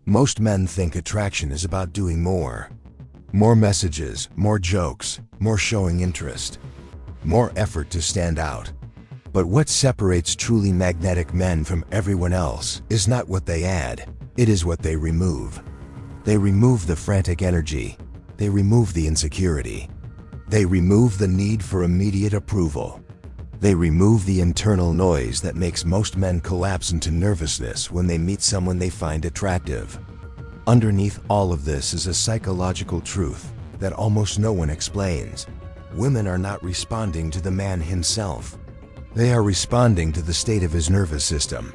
Most men think attraction is about doing more. More messages, more jokes, more showing interest, more effort to stand out. But what separates truly magnetic men from everyone else is not what they add, it is what they remove. They remove the frantic energy. They remove the insecurity. They remove the need for immediate approval. They remove the internal noise that makes most men collapse into nervousness when they meet someone they find attractive. Underneath all of this is a psychological truth that almost no one explains. Women are not responding to the man himself. They are responding to the state of his nervous system.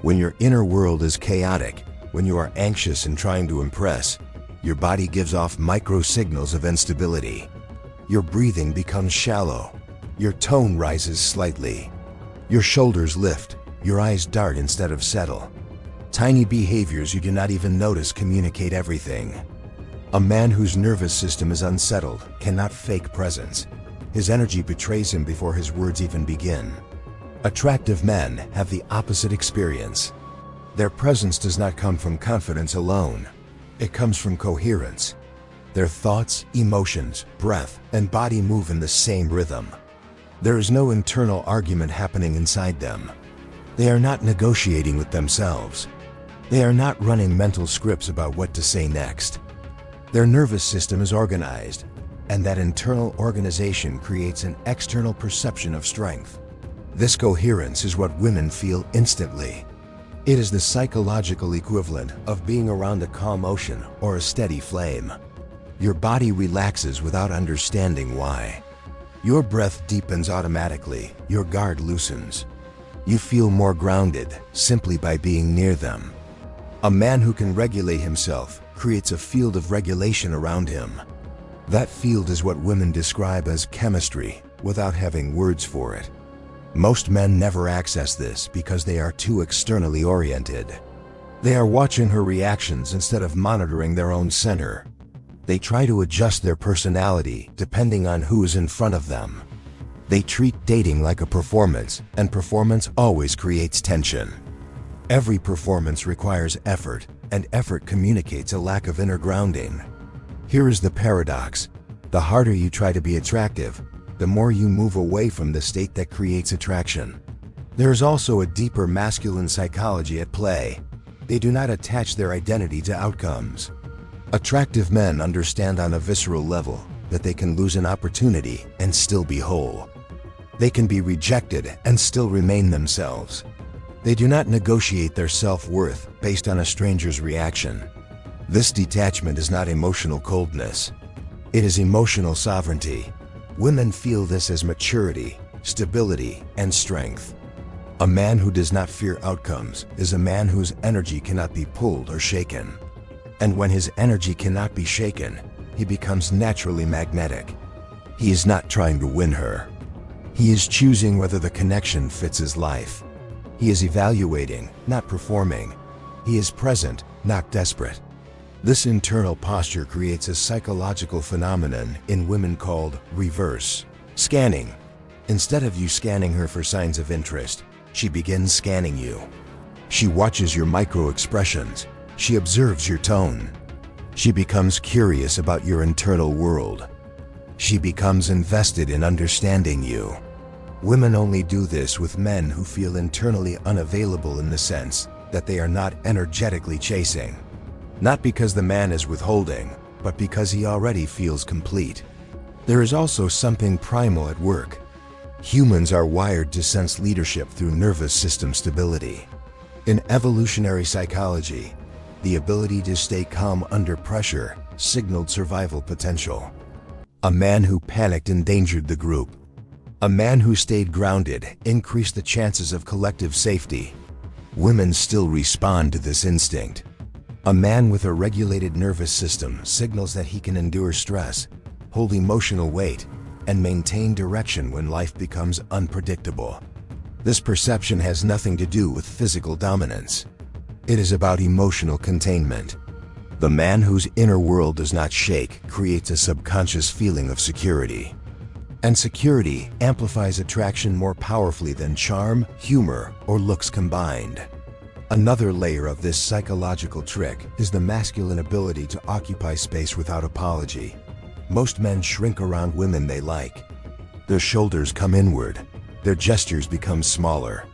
When your inner world is chaotic, when you are anxious and trying to impress, your body gives off micro signals of instability. Your breathing becomes shallow. Your tone rises slightly. Your shoulders lift. Your eyes dart instead of settle. Tiny behaviors you do not even notice communicate everything. A man whose nervous system is unsettled cannot fake presence. His energy betrays him before his words even begin. Attractive men have the opposite experience. Their presence does not come from confidence alone. It comes from coherence. Their thoughts, emotions, breath, and body move in the same rhythm. There is no internal argument happening inside them. They are not negotiating with themselves. They are not running mental scripts about what to say next. Their nervous system is organized, and that internal organization creates an external perception of strength. This coherence is what women feel instantly. It is the psychological equivalent of being around a calm ocean or a steady flame. Your body relaxes without understanding why. Your breath deepens automatically, your guard loosens. You feel more grounded simply by being near them. A man who can regulate himself creates a field of regulation around him. That field is what women describe as chemistry without having words for it. Most men never access this because they are too externally oriented. They are watching her reactions instead of monitoring their own center. They try to adjust their personality depending on who is in front of them. They treat dating like a performance, and performance always creates tension. Every performance requires effort, and effort communicates a lack of inner grounding. Here is the paradox. The harder you try to be attractive, the more you move away from the state that creates attraction. There is also a deeper masculine psychology at play. They do not attach their identity to outcomes. Attractive men understand on a visceral level that they can lose an opportunity and still be whole. They can be rejected and still remain themselves. They do not negotiate their self-worth based on a stranger's reaction. This detachment is not emotional coldness. It is emotional sovereignty. Women feel this as maturity, stability, and strength. A man who does not fear outcomes is a man whose energy cannot be pulled or shaken. And when his energy cannot be shaken, he becomes naturally magnetic. He is not trying to win her. He is choosing whether the connection fits his life. He is evaluating, not performing. He is present, not desperate. This internal posture creates a psychological phenomenon in women called reverse scanning. Instead of you scanning her for signs of interest, she begins scanning you. She watches your micro-expressions. She observes your tone. She becomes curious about your internal world. She becomes invested in understanding you. Women only do this with men who feel internally unavailable in the sense that they are not energetically chasing. Not because the man is withholding, but because he already feels complete. There is also something primal at work. Humans are wired to sense leadership through nervous system stability. In evolutionary psychology, the ability to stay calm under pressure signaled survival potential. A man who panicked endangered the group. A man who stayed grounded increased the chances of collective safety. Women still respond to this instinct. A man with a regulated nervous system signals that he can endure stress, hold emotional weight, and maintain direction when life becomes unpredictable. This perception has nothing to do with physical dominance. It is about emotional containment. The man whose inner world does not shake creates a subconscious feeling of security. And security amplifies attraction more powerfully than charm, humor, or looks combined. Another layer of this psychological trick is the masculine ability to occupy space without apology. Most men shrink around women they like. Their shoulders come inward. Their gestures become smaller.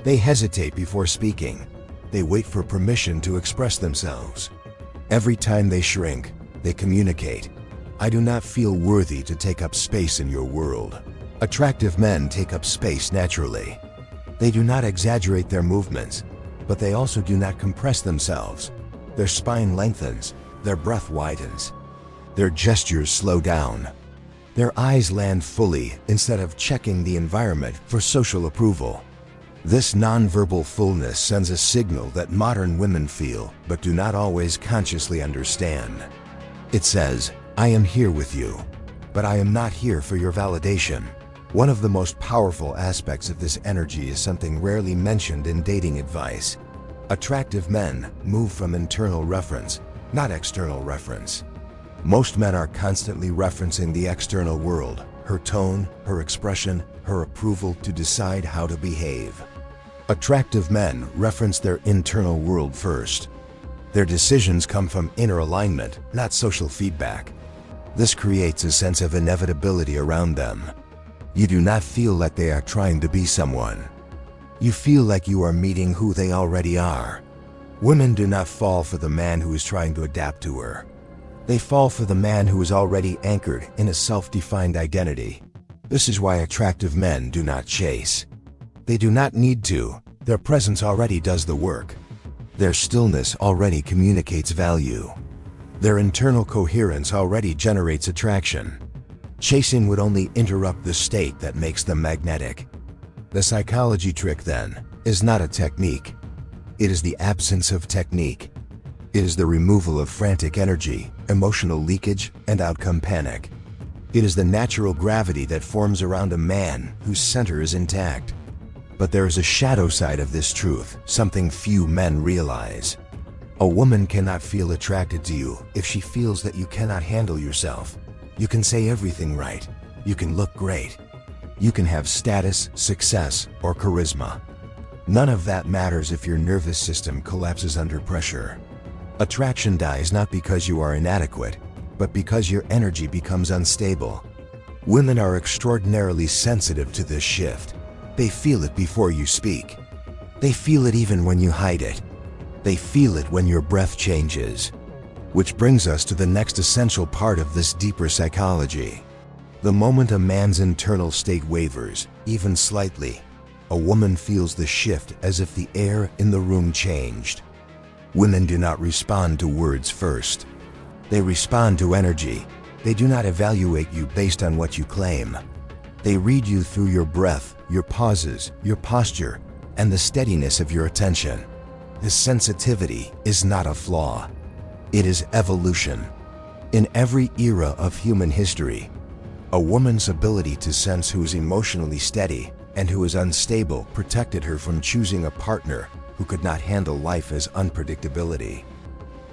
They hesitate before speaking. They wait for permission to express themselves. Every time they shrink, they communicate. I do not feel worthy to take up space in your world. Attractive men take up space naturally. They do not exaggerate their movements, but they also do not compress themselves. Their spine lengthens, their breath widens. Their gestures slow down. Their eyes land fully instead of checking the environment for social approval. This nonverbal fullness sends a signal that modern women feel but do not always consciously understand. It says, I am here with you, but I am not here for your validation. One of the most powerful aspects of this energy is something rarely mentioned in dating advice. Attractive men move from internal reference, not external reference. Most men are constantly referencing the external world, her tone, her expression, her approval to decide how to behave. Attractive men reference their internal world first. Their decisions come from inner alignment, not social feedback. This creates a sense of inevitability around them. You do not feel like they are trying to be someone. You feel like you are meeting who they already are. Women do not fall for the man who is trying to adapt to her. They fall for the man who is already anchored in a self-defined identity. This is why attractive men do not chase. They do not need to. Their presence already does the work. Their stillness already communicates value. Their internal coherence already generates attraction. Chasing would only interrupt the state that makes them magnetic. The psychology trick, then, is not a technique. It is the absence of technique. It is the removal of frantic energy, emotional leakage, and outcome panic. It is the natural gravity that forms around a man whose center is intact. But there is a shadow side of this truth, something few men realize. A woman cannot feel attracted to you if she feels that you cannot handle yourself. You can say everything right. You can look great. You can have status, success, or charisma. None of that matters if your nervous system collapses under pressure. Attraction dies not because you are inadequate, but because your energy becomes unstable. Women are extraordinarily sensitive to this shift. They feel it before you speak. They feel it even when you hide it. They feel it when your breath changes. Which brings us to the next essential part of this deeper psychology. The moment a man's internal state wavers, even slightly, a woman feels the shift as if the air in the room changed. Women do not respond to words first. They respond to energy. They do not evaluate you based on what you claim. They read you through your breath, your pauses, your posture, and the steadiness of your attention. This sensitivity is not a flaw. It is evolution. In every era of human history, a woman's ability to sense who is emotionally steady and who is unstable protected her from choosing a partner who could not handle life as unpredictability.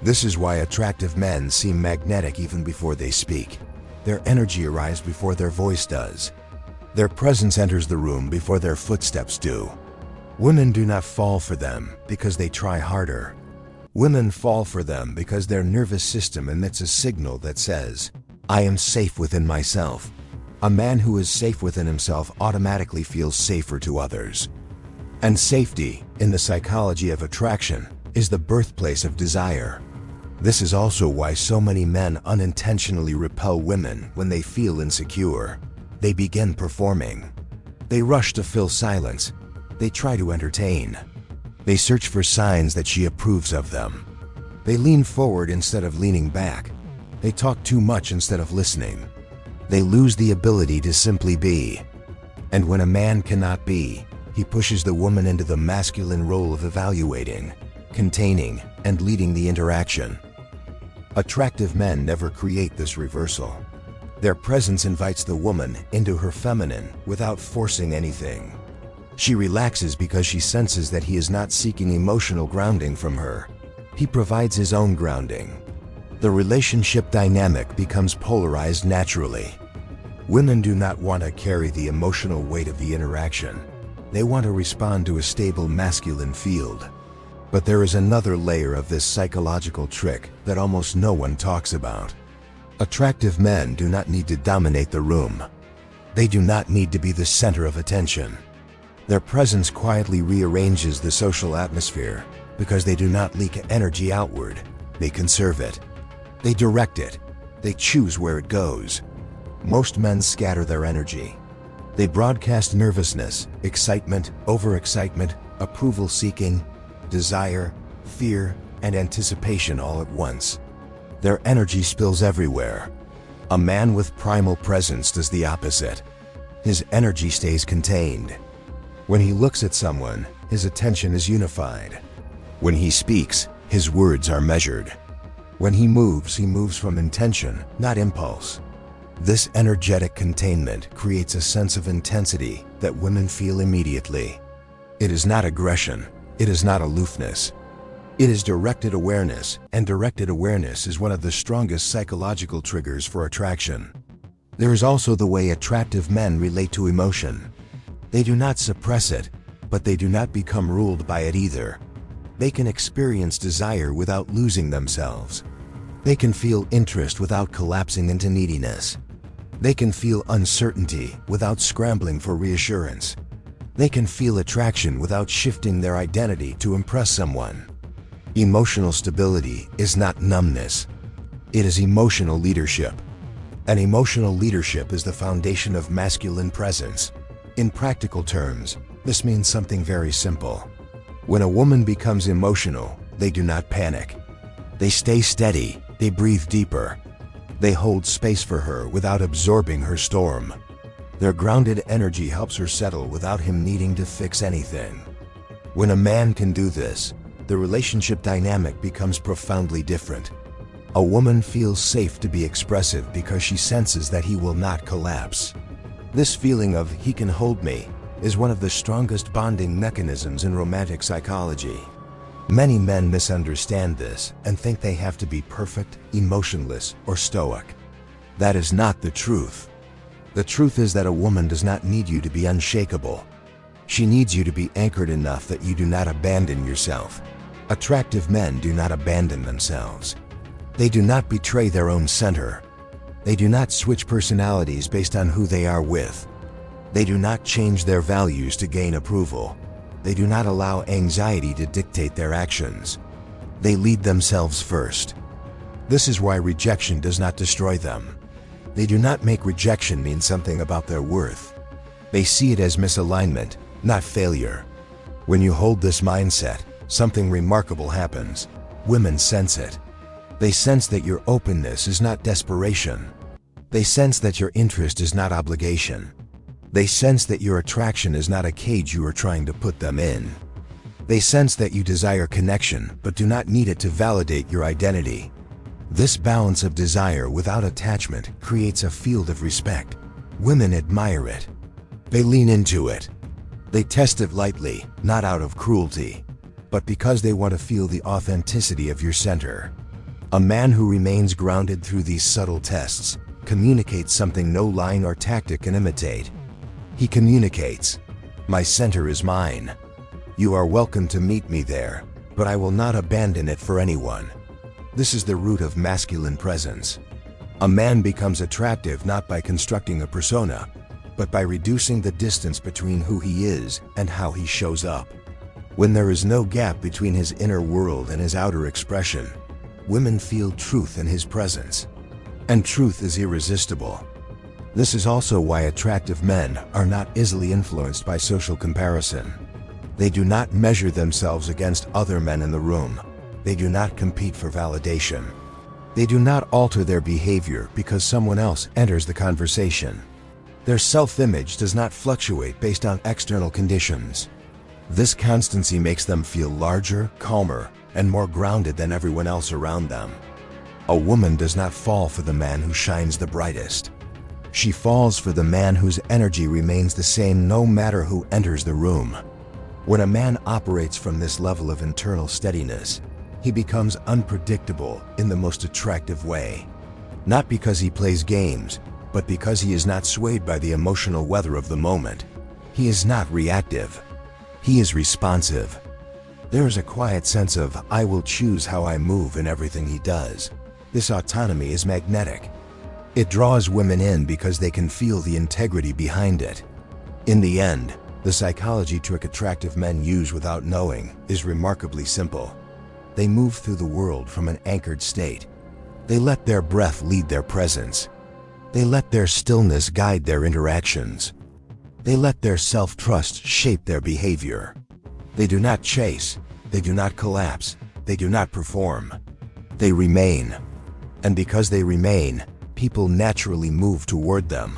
This is why attractive men seem magnetic even before they speak. Their energy arrives before their voice does. Their presence enters the room before their footsteps do. Women do not fall for them because they try harder. Women fall for them because their nervous system emits a signal that says, I am safe within myself. A man who is safe within himself automatically feels safer to others. And safety, in the psychology of attraction, is the birthplace of desire. This is also why so many men unintentionally repel women when they feel insecure. They begin performing. They rush to fill silence. They try to entertain. They search for signs that she approves of them. They lean forward instead of leaning back. They talk too much instead of listening. They lose the ability to simply be. And when a man cannot be, he pushes the woman into the masculine role of evaluating, containing, and leading the interaction. Attractive men never create this reversal. Their presence invites the woman into her feminine without forcing anything. She relaxes because she senses that he is not seeking emotional grounding from her. He provides his own grounding. The relationship dynamic becomes polarized naturally. Women do not want to carry the emotional weight of the interaction. They want to respond to a stable masculine field. But there is another layer of this psychological trick that almost no one talks about. Attractive men do not need to dominate the room. They do not need to be the center of attention. Their presence quietly rearranges the social atmosphere because they do not leak energy outward. They conserve it. They direct it. They choose where it goes. Most men scatter their energy. They broadcast nervousness, excitement, overexcitement, approval-seeking, desire, fear, and anticipation all at once. Their energy spills everywhere. A man with primal presence does the opposite. His energy stays contained. When he looks at someone, his attention is unified. When he speaks, his words are measured. When he moves from intention, not impulse. This energetic containment creates a sense of intensity that women feel immediately. It is not aggression. It is not aloofness. It is directed awareness, and directed awareness is one of the strongest psychological triggers for attraction. There is also the way attractive men relate to emotion. They do not suppress it, but they do not become ruled by it either. They can experience desire without losing themselves. They can feel interest without collapsing into neediness. They can feel uncertainty without scrambling for reassurance. They can feel attraction without shifting their identity to impress someone. Emotional stability is not numbness. It is emotional leadership. And emotional leadership is the foundation of masculine presence. In practical terms, this means something very simple. When a woman becomes emotional, they do not panic. They stay steady, they breathe deeper. They hold space for her without absorbing her storm. Their grounded energy helps her settle without him needing to fix anything. When a man can do this, the relationship dynamic becomes profoundly different. A woman feels safe to be expressive because she senses that he will not collapse. This feeling of "he can hold me" is one of the strongest bonding mechanisms in romantic psychology. Many men misunderstand this and think they have to be perfect, emotionless, or stoic. That is not the truth. The truth is that a woman does not need you to be unshakable. She needs you to be anchored enough that you do not abandon yourself. Attractive men do not abandon themselves. They do not betray their own center. They do not switch personalities based on who they are with. They do not change their values to gain approval. They do not allow anxiety to dictate their actions. They lead themselves first. This is why rejection does not destroy them. They do not make rejection mean something about their worth. They see it as misalignment, not failure. When you hold this mindset, something remarkable happens. Women sense it. They sense that your openness is not desperation. They sense that your interest is not obligation. They sense that your attraction is not a cage you are trying to put them in. They sense that you desire connection but do not need it to validate your identity. This balance of desire without attachment creates a field of respect. Women admire it. They lean into it. They test it lightly, not out of cruelty, but because they want to feel the authenticity of your center. A man who remains grounded through these subtle tests communicates something no line or tactic can imitate. He communicates, "My center is mine. You are welcome to meet me there, but I will not abandon it for anyone." This is the root of masculine presence. A man becomes attractive not by constructing a persona, but by reducing the distance between who he is and how he shows up. When there is no gap between his inner world and his outer expression, women feel truth in his presence. And truth is irresistible. This is also why attractive men are not easily influenced by social comparison. They do not measure themselves against other men in the room. They do not compete for validation. They do not alter their behavior because someone else enters the conversation. Their self-image does not fluctuate based on external conditions. This constancy makes them feel larger, calmer, and more grounded than everyone else around them. A woman does not fall for the man who shines the brightest. She falls for the man whose energy remains the same no matter who enters the room. When a man operates from this level of internal steadiness, he becomes unpredictable in the most attractive way. Not because he plays games, but because he is not swayed by the emotional weather of the moment. He is not reactive. He is responsive. There is a quiet sense of, I will choose how I move in everything he does. This autonomy is magnetic. It draws women in because they can feel the integrity behind it. In the end, the psychology trick attractive men use without knowing is remarkably simple. They move through the world from an anchored state. They let their breath lead their presence. They let their stillness guide their interactions. They let their self-trust shape their behavior. They do not chase. They do not collapse. They do not perform. They remain. And because they remain, people naturally move toward them.